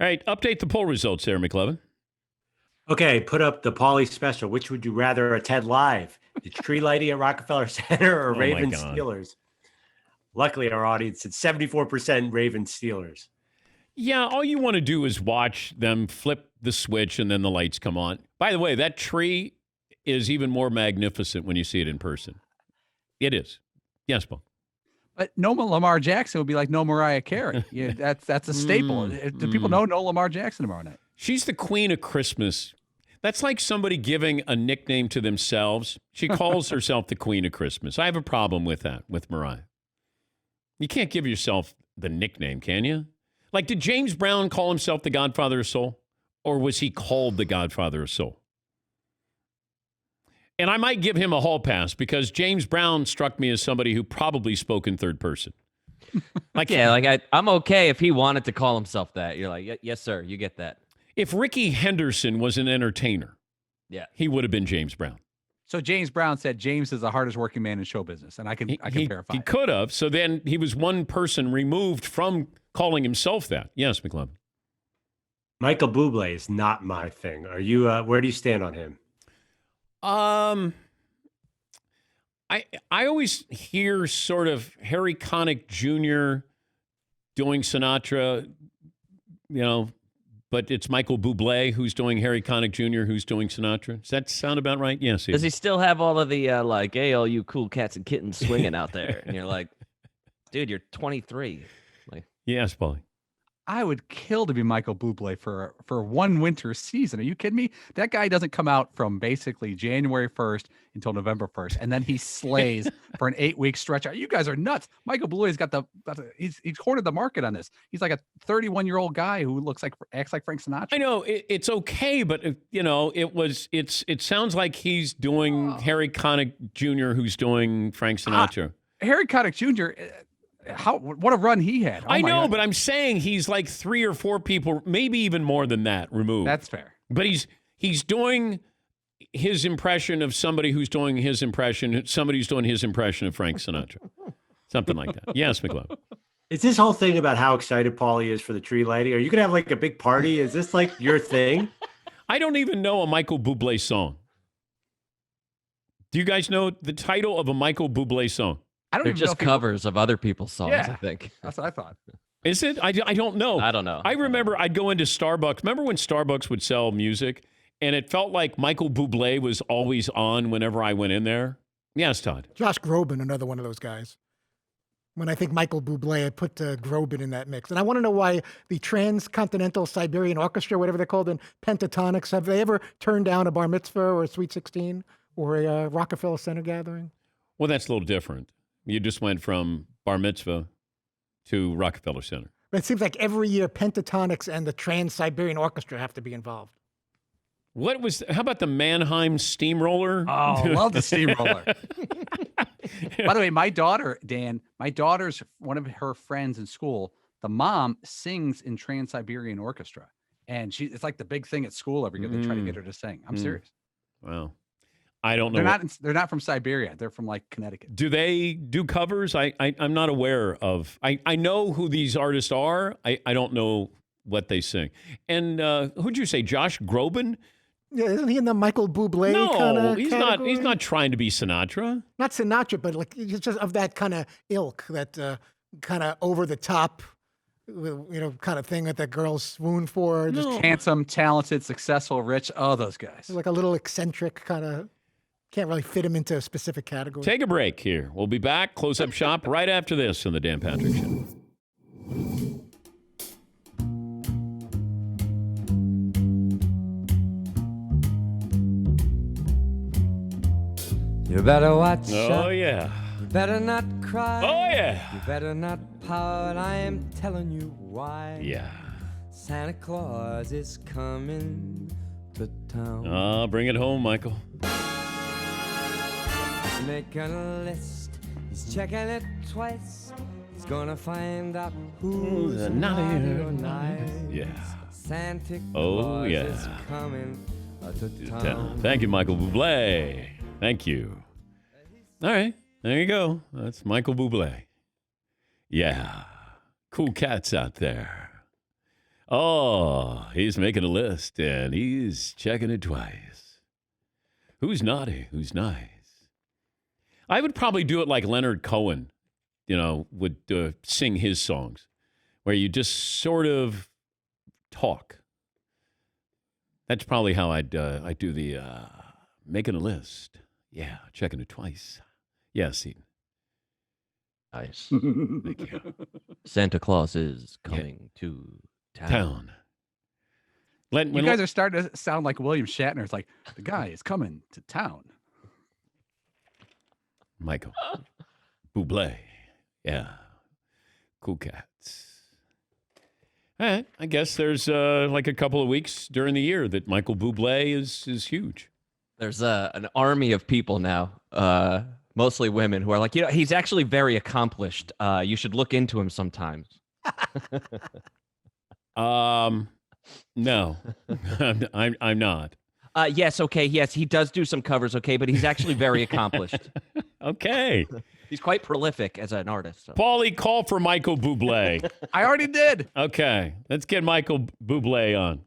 All right, update the poll results there, McLevin. Okay, put up the Pauly special. Which would you rather attend live? The tree lighting at Rockefeller Center or Ravens Steelers? Luckily, our audience said 74% Ravens Steelers. Yeah, all you want to do is watch them flip the switch and then the lights come on. By the way, that tree is even more magnificent when you see it in person. It is. Yes, Paul. But no Lamar Jackson would be like no Mariah Carey. That's a staple. Do people know no Lamar Jackson tomorrow night? She's the queen of Christmas. That's like somebody giving a nickname to themselves. She calls herself the queen of Christmas. I have a problem with that, with Mariah. You can't give yourself the nickname, can you? Like, did James Brown call himself the Godfather of Soul? Or was he called the Godfather of Soul? And I might give him a hall pass because James Brown struck me as somebody who probably spoke in third person. I'm okay if he wanted to call himself that. You're like, yes, sir, you get that. If Ricky Henderson was an entertainer, he would have been James Brown. So James Brown said James is the hardest working man in show business, and I can verify. He could have. So then he was one person removed from calling himself that. Yes, McLevin. Michael Bublé is not my thing. Are you? Where do you stand on him? I always hear sort of Harry Connick Jr. doing Sinatra, but it's Michael Bublé who's doing Harry Connick Jr., who's doing Sinatra. Does that sound about right? Yes. Does he still have all of the, hey, all you cool cats and kittens swinging out there? And you're like, dude, you're 23. Yes, Paulie. I would kill to be Michael Bublé for one winter season. Are you kidding me? That guy doesn't come out from basically January 1st until November 1st, and then he slays for an 8-week stretch. You guys are nuts. Michael Bublé's he's cornered the market on this. He's like a 31-year-old guy who acts like Frank Sinatra. I know it's okay, but it sounds like he's doing Harry Connick Jr., who's doing Frank Sinatra. Harry Connick Jr. What a run he had. I know, but I'm saying he's like 3 or 4 people, maybe even more than that, removed. That's fair. But he's doing his impression of somebody who's doing his impression, somebody who's doing his impression of Frank Sinatra. Something like that. Yes, McLeod. Is this whole thing about how excited Paulie is for the tree lighting? Are you going to have like a big party? Is this like your thing? I don't even know a Michael Bublé song. Do you guys know the title of a Michael Bublé song? They're just covers of other people's songs, I think. That's what I thought. Is it? I don't know. I don't know. I remember I'd go into Starbucks. Remember when Starbucks would sell music? And it felt like Michael Bublé was always on whenever I went in there. Yes, Todd. Josh Groban, another one of those guys. When I think Michael Bublé, I put Groban in that mix. And I want to know why the Transcontinental Siberian Orchestra, whatever they're called, and Pentatonics, have they ever turned down a bar mitzvah or a Sweet 16 or a Rockefeller Center gathering? Well, that's a little different. You just went from bar mitzvah to Rockefeller Center. But it seems like every year Pentatonics and the Trans-Siberian Orchestra have to be involved. How about the Mannheim Steamroller? Oh, love the Steamroller. By the way, my daughter's one of her friends in school, the mom sings in Trans-Siberian Orchestra. And it's like the big thing at school every year. They try to get her to sing. I'm serious. Wow. I don't know. They're not from Siberia. They're from like Connecticut. Do they do covers? I'm not aware of. I know who these artists are. I don't know what they sing. And who'd you say? Josh Groban? Yeah, isn't he in the Michael Bublé kind of he's category? not. He's not trying to be Sinatra. Not Sinatra, but like he's just of that kind of ilk, that kind of over the top, kind of thing that girls swoon for. Just handsome, talented, successful, rich. Oh, those guys. Like a little eccentric kind of. Can't really fit him into a specific category. Take a break here. We'll be back. Close up shop right after this on the Dan Patrick Show. You better watch out. Oh, yeah. You better not cry. Oh, yeah. You better not pout. I am telling you why. Yeah. Santa Claus is coming to town. Bring it home, Michael. He's making a list. He's checking it twice. He's gonna find out who's naughty or nice. Yeah. Santa Claus is coming to town. Thank you, Michael Bublé. Thank you. All right. There you go. That's Michael Bublé. Yeah. Cool cats out there. Oh, he's making a list and he's checking it twice. Who's naughty? Who's nice? I would probably do it like Leonard Cohen, would sing his songs, where you just sort of talk. That's probably how I do the making a list. Yeah, checking it twice. Yeah, Seton. Nice. Thank you. Santa Claus is coming to town. You guys are starting to sound like William Shatner. It's like, the guy is coming to town. Michael Bublé. Yeah. Cool cats. All right. I guess there's like a couple of weeks during the year that Michael Bublé is huge. There's an army of people now, mostly women, who are like, he's actually very accomplished. You should look into him sometimes. No, I'm not. Yes, okay, yes, he does do some covers, okay, but he's actually very accomplished. Okay. He's quite prolific as an artist. So. Paulie, call for Michael Bublé. I already did. Okay, let's get Michael Bublé on.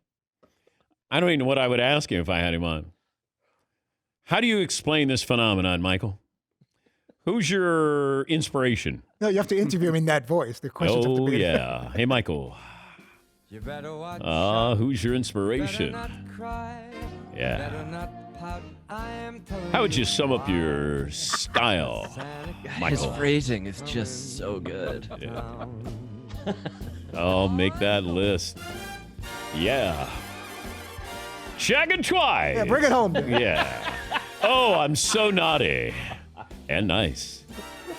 I don't even know what I would ask him if I had him on. How do you explain this phenomenon, Michael? Who's your inspiration? No, you have to interview him in that voice. The questions have to be. Yeah. Hey, Michael. You better watch who's your better inspiration? not cry. Yeah. Better not pout. I am telling How would you sum up your style, His Michael? phrasing is just so good. Yeah. I'll make that list. Yeah. Check it twice. Yeah, bring it home. Yeah. Oh, I'm so naughty and nice.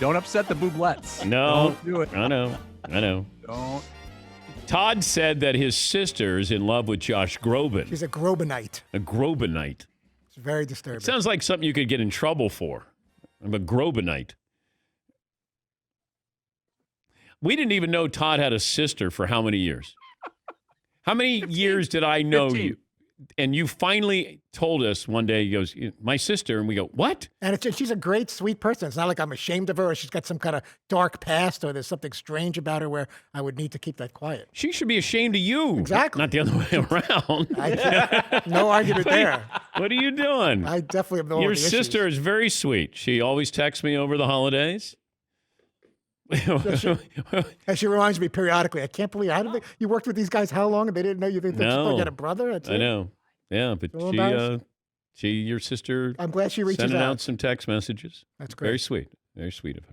Don't upset the Bublettes. No. Don't do it. I know. Don't. Todd said that his sister's in love with Josh Groban. She's a Grobanite. A Grobanite. It's very disturbing. Sounds like something you could get in trouble for. I'm a Grobanite. We didn't even know Todd had a sister for how many years? How many 15. years did I know 15. you? And you finally told us one day, he goes, my sister. And we go, what? And she's a great, sweet person. It's not like I'm ashamed of her or she's got some kind of dark past or there's something strange about her where I would need to keep that quiet. She should be ashamed of you. Exactly. Not the other way around. No argument there. What are you doing? I definitely have no Your other issues. sister is very sweet. She always texts me over the holidays. And she reminds me periodically, I can't believe, you worked with these guys how long and they didn't know you think No. you got a brother? That's I it. know. Yeah, but So embarrassed. your sister I'm glad she reaches sending out. out some text messages. That's great. Very sweet. Very sweet of her.